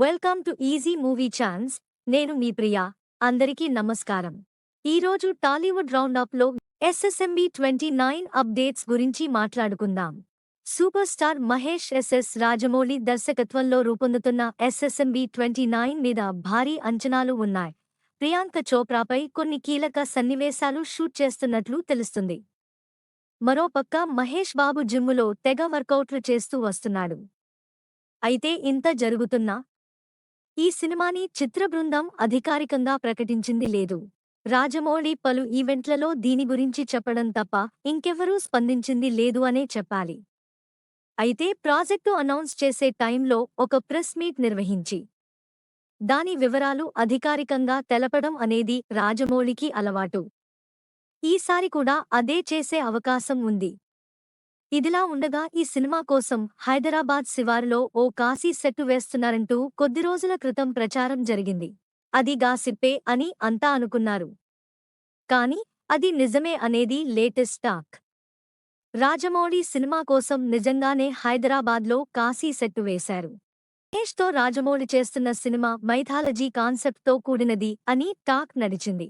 Welcome to easy movie chance. నేను మీ ప్రియా. అందరికీ నమస్కారం. ఈరోజు టాలీవుడ్ రౌండప్లో ఎస్ఎస్ఎంబి 29 అప్డేట్స్ గురించి మాట్లాడుకుందాం. Super star Mahesh SS Rajamouli దర్శకత్వంలో రూపొందుతున్న ఎస్ఎస్ఎంబి 29 మీద భారీ అంచనాలు ఉన్నాయి. ప్రియాంక చోప్రాపై కొన్ని కీలక సన్నివేశాలు షూట్ చేస్తున్నట్లు తెలుస్తుంది. మరోపక్క మహేష్ బాబు జిమ్ములో తెగ వర్కౌట్లు చేస్తూ వస్తున్నాడు. అయితే ఇంత జరుగుతున్నా ఈ సినిమాని చిత్ర బృందం అధికారికంగా ప్రకటించింది లేదు. రాజమౌళి పలు ఈవెంట్లలో దీని గురించి చెప్పడం తప్ప ఇంకెవరూ స్పందించింది లేదు అనే చెప్పాలి. అయితే ప్రాజెక్టు అనౌన్స్ చేసే టైంలో ఒక ప్రెస్ మీట్ నిర్వహించి దాని వివరాలు అధికారికంగా తెలపడం అనేది రాజమౌళికి అలవాటు. ఈసారి కూడా అదే చేసే అవకాశం ఉంది. ఇదిలా ఉండగా ఈ సినిమా కోసం హైదరాబాద్ శివారులో ఓ కాశీ సెట్టు వేస్తున్నారంటూ కొద్ది రోజుల క్రితం ప్రచారం జరిగింది. అది గాసిప్పే అని అంతా అనుకున్నారు. కానీ అది నిజమే అనేది లేటెస్ట్ టాక్. రాజమౌళి సినిమా కోసం నిజంగానే హైదరాబాద్లో కాశీ సెట్టు వేశారు. మహేష్తో రాజమౌళి చేస్తున్న సినిమా మైథాలజీ కాన్సెప్ట్తో కూడినది అని టాక్ నడిచింది.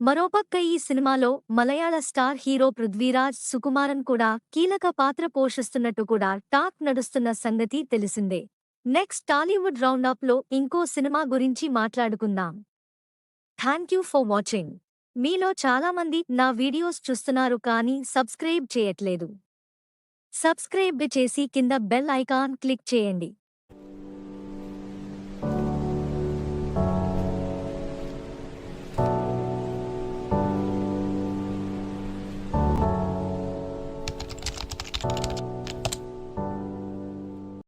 మరోపక్క ఈ సినిమాలో మలయాళ స్టార్ హీరో పృథ్వీరాజ్ సుకుమారన్ కూడా కీలక పాత్ర పోషిస్తున్నట్టు కూడా టాక్ నడుస్తున్న సంగతి తెలిసిందే. నెక్స్ట్ టాలీవుడ్ రౌండప్లో ఇంకో సినిమా గురించి మాట్లాడుకుందాం. Thank you for watching. మీలో చాలామంది నా వీడియోస్ చూస్తున్నారు కానీ సబ్స్క్రైబ్ చేయట్లేదు. సబ్స్క్రైబ్ చేసి కింద బెల్ ఐకాన్ క్లిక్ చేయండి.